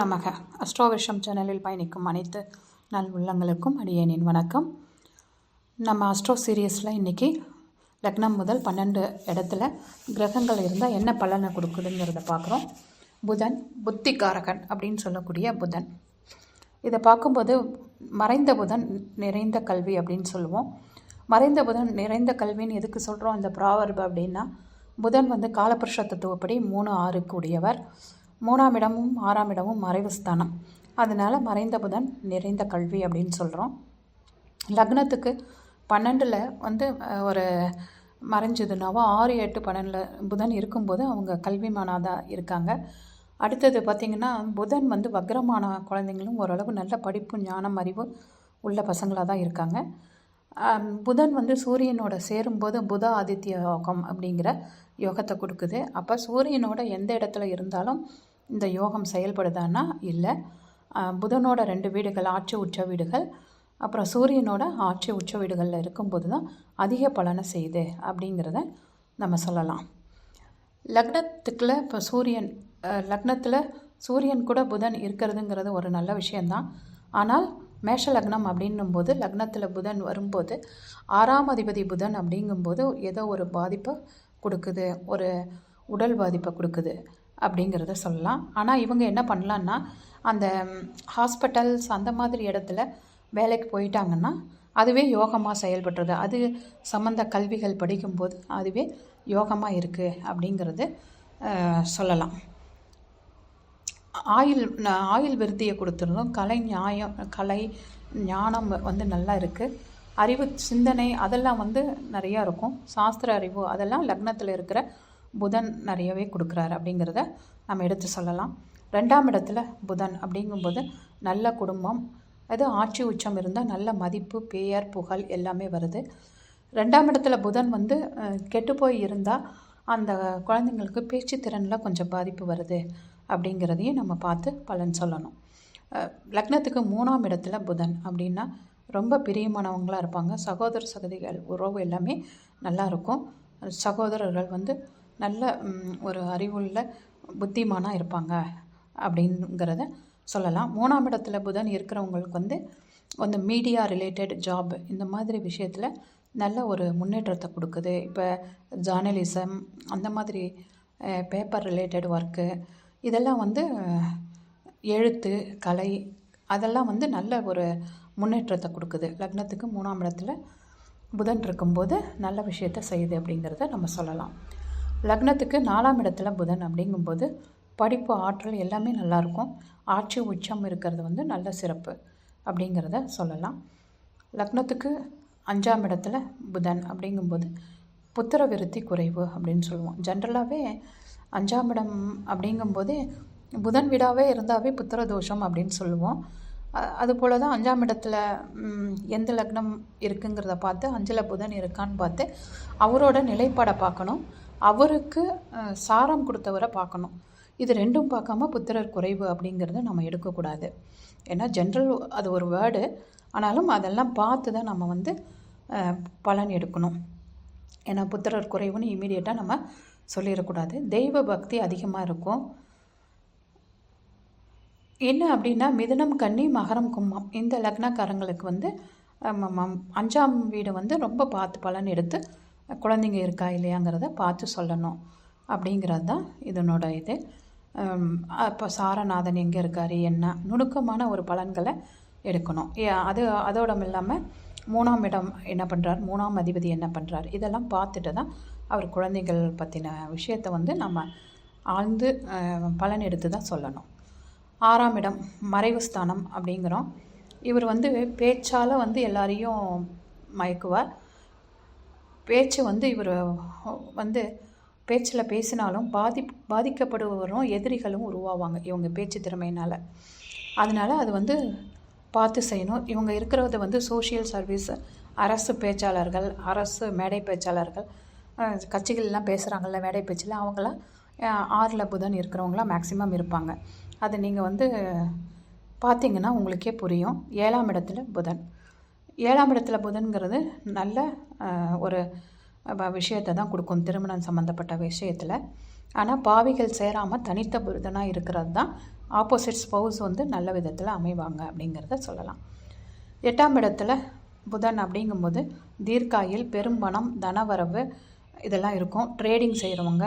நமக. அஸ்ட்ரோவிஷம் சேனலில் பயணிக்கும் அனைத்து நல் உள்ளங்களுக்கும் அடியேனின் வணக்கம். நம்ம அஸ்ட்ரோ சீரியஸில் இன்றைக்கி லக்னம் முதல் 12 இடத்துல கிரகங்கள் இருந்தால் என்ன பலனை கொடுக்குதுங்கிறத பார்க்குறோம். புதன் புத்திகாரகன் அப்படின்னு சொல்லக்கூடிய புதன். இதை பார்க்கும்போது மறைந்த புதன் நிறைந்த கல்வி அப்படின்னு சொல்லுவோம். மறைந்த புதன் நிறைந்த கல்வின்னு எதுக்கு சொல்கிறோம் இந்த ப்ராவர்பு அப்படின்னா, புதன் காலபுருஷ தத்துவப்படி 3-6 கூடியவர். 3ஆம் இடமும் 6ஆம் இடமும் மறைவு ஸ்தானம். அதனால் மறைந்த புதன் நிறைந்த கல்வி அப்படின்னு சொல்கிறோம். லக்னத்துக்கு 12ல் ஒரு மறைஞ்சதுனாவோ 6, 8, 12 புதன் இருக்கும்போது அவங்க கல்விமானாக தான் இருக்காங்க. அடுத்தது பார்த்திங்கன்னா, புதன் வக்ரமான குழந்தைங்களும் ஓரளவு நல்ல படிப்பு ஞானம் அறிவு உள்ள பசங்களாக தான் இருக்காங்க. புதன் சூரியனோட சேரும்போது புத ஆதித்ய யோகம் அப்படிங்கிற யோகத்தை கொடுக்குது. அப்போ சூரியனோட எந்த இடத்துல இருந்தாலும் இந்த யோகம் செயல்படுதான்னா இல்லை. புதனோட 2 வீடுகள் ஆட்சி உச்ச வீடுகள், அப்புறம் சூரியனோட ஆட்சி உச்ச வீடுகளில் இருக்கும்போது தான் அதிக பலனை செய்யுது அப்படிங்கிறத நம்ம சொல்லலாம். லக்னத்துக்குள்ள இப்போ லக்னத்தில் சூரியன் கூட புதன் இருக்கிறதுங்கிறது ஒரு நல்ல விஷயந்தான். ஆனால் மேஷ லக்னம் அப்படின்னும்போது லக்னத்தில் புதன் வரும்போது 6ஆம் அதிபதி புதன் அப்படிங்கும்போது ஏதோ ஒரு பாதிப்பை கொடுக்குது, ஒரு உடல் பாதிப்பை கொடுக்குது அப்படிங்கிறத சொல்லலாம். ஆனால் இவங்க என்ன பண்ணலான்னா, அந்த ஹாஸ்பிட்டல்ஸ் அந்த மாதிரி இடத்துல வேலைக்கு போயிட்டாங்கன்னா அதுவே யோகமாக செயல்படுறது. அது சம்மந்த கல்விகள் படிக்கும்போது அதுவே யோகமாக இருக்குது அப்படிங்கிறது சொல்லலாம். ஆயுள் விருத்தியை கொடுத்துருந்தோம். கலை ஞானம் நல்லா இருக்குது. அறிவு சிந்தனை அதெல்லாம் நிறையா இருக்கும். சாஸ்திர அறிவு அதெல்லாம் லக்னத்தில் இருக்கிற புதன் நிறையவே கொடுக்குறாரு அப்படிங்கிறத நம்ம எடுத்து சொல்லலாம். 2ஆம் இடத்துல புதன் அப்படிங்கும்போது நல்ல குடும்பம், அது ஆட்சி உச்சம் இருந்தால் நல்ல மதிப்பு பெயர் புகழ் எல்லாமே வருது. 2ஆம் இடத்துல புதன் கெட்டு போய் இருந்தால் அந்த குழந்தைங்களுக்கு பேச்சு திறனில் கொஞ்சம் பாதிப்பு வருது அப்படிங்கிறதையும் நம்ம பார்த்து பலன் சொல்லணும். லக்னத்துக்கு 3ஆம் இடத்துல புதன் அப்படின்னா ரொம்ப பிரியமானவங்களாக இருப்பாங்க. சகோதர சகோதரிகள் உறவு எல்லாமே நல்லா இருக்கும். சகோதரர்கள் நல்ல ஒரு அறிவுள்ள புத்திமானாக இருப்பாங்க அப்படிங்கிறத சொல்லலாம். 3ஆம் இடத்துல புதன் இருக்கிறவங்களுக்கு மீடியா ரிலேட்டட் ஜாப் இந்த மாதிரி விஷயத்தில் நல்ல ஒரு முன்னேற்றத்தை கொடுக்குது. இப்போ ஜேர்னலிசம் அந்த மாதிரி பேப்பர் ரிலேட்டட் ஒர்க்கு இதெல்லாம் எழுத்து கலை அதெல்லாம் நல்ல ஒரு முன்னேற்றத்தை கொடுக்குது. லக்னத்துக்கு 3ஆம் இடத்துல புதன் இருக்கும்போது நல்ல விஷயத்தை செய்யுது அப்படிங்கிறத நம்ம சொல்லலாம். லக்னத்துக்கு 4ஆம் இடத்துல புதன் அப்படிங்கும்போது படிப்பு ஆற்றல் எல்லாமே நல்லாயிருக்கும். ஆட்சி உச்சம் இருக்கிறது நல்ல சிறப்பு அப்படிங்கிறத சொல்லலாம். லக்னத்துக்கு 5ஆம் இடத்துல புதன் அப்படிங்கும்போது புத்திர விருத்தி குறைவு அப்படின்னு சொல்லுவோம். ஜென்ரலாகவே 5ஆம் இடம் அப்படிங்கும்போதே புதன் வீடாகவே இருந்தாவே புத்திர தோஷம் அப்படின்னு சொல்லுவோம். அதுபோல் தான் 5ஆம் இடத்துல எந்த லக்னம் இருக்குங்கிறத பார்த்து 5ல் புதன் இருக்கான்னு பார்த்து அவரோட நிலைப்பாடை பார்க்கணும். அவருக்கு சாரம் கொடுத்தவரை பார்க்கணும். இது ரெண்டும் பார்க்காம புத்திரர் குறைவு அப்படிங்கிறத நம்ம எடுக்கக்கூடாது. ஏன்னா ஜென்ரல் அது ஒரு வேர்டு, ஆனாலும் அதெல்லாம் பார்த்து தான் நம்ம பலன் எடுக்கணும். ஏன்னா புத்திரர் குறைவுன்னு இமீடியட்டாக நம்ம சொல்லிடக்கூடாது. தெய்வ பக்தி அதிகமாக இருக்கும். என்ன அப்படின்னா மிதுனம் கன்னி மகரம் கும்பம் இந்த லக்னக்காரங்களுக்கு 5ஆம் வீடு ரொம்ப பார்த்து பலன் எடுத்து குழந்தைங்க இருக்கா இல்லையாங்கிறத பார்த்து சொல்லணும் அப்படிங்கிறது தான் இதனோட இது. இப்போ சாரநாதன் எங்கே இருக்கார் என்ன நுணுக்கமான ஒரு பலன்களை எடுக்கணும். அதோட இல்லாமல் 3ஆம் இடம் என்ன பண்ணுறார், 3ஆம் அதிபதி என்ன பண்ணுறார் இதெல்லாம் பார்த்துட்டு தான் அவர் குழந்தைகள் பற்றின விஷயத்தை நம்ம ஆழ்ந்து பலன் எடுத்து தான் சொல்லணும். 6ஆம் இடம் மறைவு ஸ்தானம் அப்படிங்கிறோம். இவர் பேச்சால் எல்லாரையும் மயக்குவார். பேச்சு இவர் பேச்சில் பேசினாலும் பாதிக்கப்படுபவரும் எதிரிகளும் உருவாவாங்க இவங்க பேச்சு திறமையினால். அதனால் அது பார்த்து செய்யணும். இவங்க இருக்கிறது சோஷியல் சர்வீஸ், அரசு பேச்சாளர்கள், அரசு மேடை பேச்சாளர்கள், கட்சிகள்லாம் பேசுகிறாங்கள்ல மேடை பேச்சில், அவங்களாம் 6ல் புதன் இருக்கிறவங்களாம் மேக்சிமம் இருப்பாங்க. அது நீங்கள் பார்த்திங்கன்னா உங்களுக்கே புரியும். 7ஆம் இடத்துல புதன். 7ஆம் இடத்துல புதன்கிறது நல்ல ஒரு விஷயத்தை தான் கொடுக்கும் திருமணம் சம்மந்தப்பட்ட விஷயத்தில். ஆனால் பாவிகள் சேராமல் தனித்த புதனாக இருக்கிறது தான் ஆப்போசிட் ஸ்பௌஸ் வந்து நல்ல விதத்தில் அமைவாங்க அப்படிங்கிறத சொல்லலாம். 8ஆம் இடத்துல புதன் அப்படிங்கும்போது தீர்க்காயில், பெரும்பணம், தனவரவு இதெல்லாம் இருக்கும். ட்ரேடிங் செய்கிறவங்க,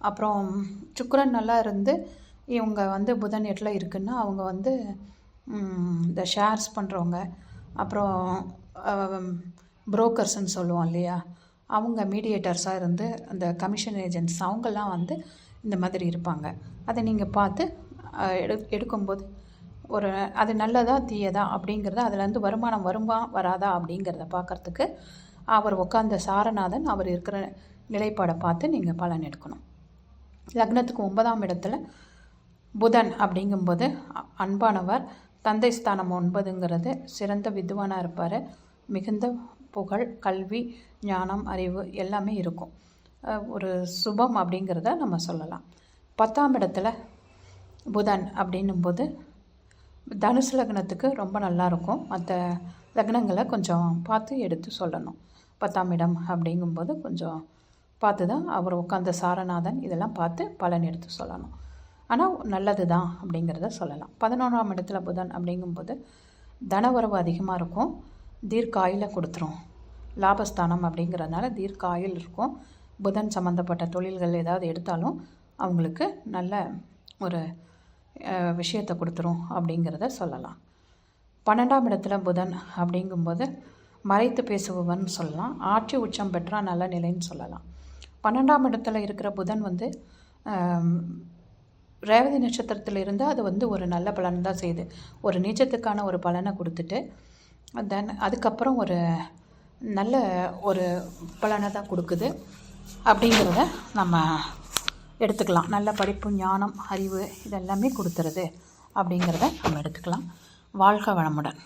அப்புறம் சுக்கிரன் நல்லா இருந்து இவங்க வந்து புதன் 8ல் இருக்குன்னா அவங்க வந்து இந்த ஷேர்ஸ் பண்ணுறவங்க, அப்புறம் புரோக்கர்ஸ்ன்னு சொல்லுவோம் இல்லையா, அவங்க மீடியேட்டர்ஸாக இருந்து அந்த கமிஷன் ஏஜென்ட்ஸ் அவங்கெல்லாம் வந்து இந்த மாதிரி இருப்பாங்க. அதை நீங்கள் பார்த்து எடுக்கும்போது ஒரு அது நல்லதா தீயதா அப்படிங்கிறத, அதுலேருந்து வருமானம் வருமா வராதா அப்படிங்கிறத பார்க்குறதுக்கு அவர் உட்காந்த சாரநாதன் அவர் இருக்கிற நிலைப்பாடை பார்த்து நீங்கள் பலன் எடுக்கணும். லக்னத்துக்கு 9ஆம் இடத்துல புதன் அப்படிங்கும்போது அன்பானவர், தந்தை ஸ்தானம் 9ங்கிறது சிறந்த வித்வானாக இருப்பார். மிகுந்த புகழ், கல்வி, ஞானம், அறிவு எல்லாமே இருக்கும். ஒரு சுபம் அப்படிங்கிறத நம்ம சொல்லலாம். 10ஆம் இடத்துல புதன் அப்படின்னும்போது தனுசு லக்னத்துக்கு ரொம்ப நல்லாயிருக்கும். மற்ற லக்னங்களை கொஞ்சம் பார்த்து எடுத்து சொல்லணும். 10ஆம் இடம் அப்படிங்கும்போது கொஞ்சம் பார்த்து தான் அவர் உட்காந்த சாரநாதன் இதெல்லாம் பார்த்து பலன் எடுத்து சொல்லணும். ஆனால் நல்லது தான் அப்படிங்கிறத சொல்லலாம். 11ஆம் இடத்துல புதன் அப்படிங்கும்போது தனவரவு அதிகமாக இருக்கும். தீர்க்காயில் கொடுத்துரும். லாபஸ்தானம் அப்படிங்கிறதுனால தீர்க்காயில் இருக்கும். புதன் சம்மந்தப்பட்ட தொழில்கள் ஏதாவது எடுத்தாலும் அவங்களுக்கு நல்ல ஒரு விஷயத்தை கொடுத்துரும் அப்படிங்கிறத சொல்லலாம். 12ஆம் இடத்துல புதன் அப்படிங்கும்போது மறைத்து பேசுபவன் சொல்லலாம். ஆட்சி உச்சம் பெற்றா நல்ல நிலைன்னு சொல்லலாம். 12ஆம் இடத்துல இருக்கிற புதன் வந்து ரேவதி நட்சத்திரத்தில் இருந்து அது வந்து ஒரு நல்ல பலன் தான் செய்யுது. ஒரு நீச்சத்துக்கான ஒரு பலனை கொடுத்துட்டு தென் அதுக்கப்புறம் ஒரு நல்ல ஒரு பலனை தான் கொடுக்குது அப்படிங்கிறத நம்ம எடுத்துக்கலாம். நல்ல படிப்பு, ஞானம், அறிவு இதெல்லாமே கொடுத்துருது அப்படிங்கிறத நம்ம எடுத்துக்கலாம். வாழ்க வளமுடன்.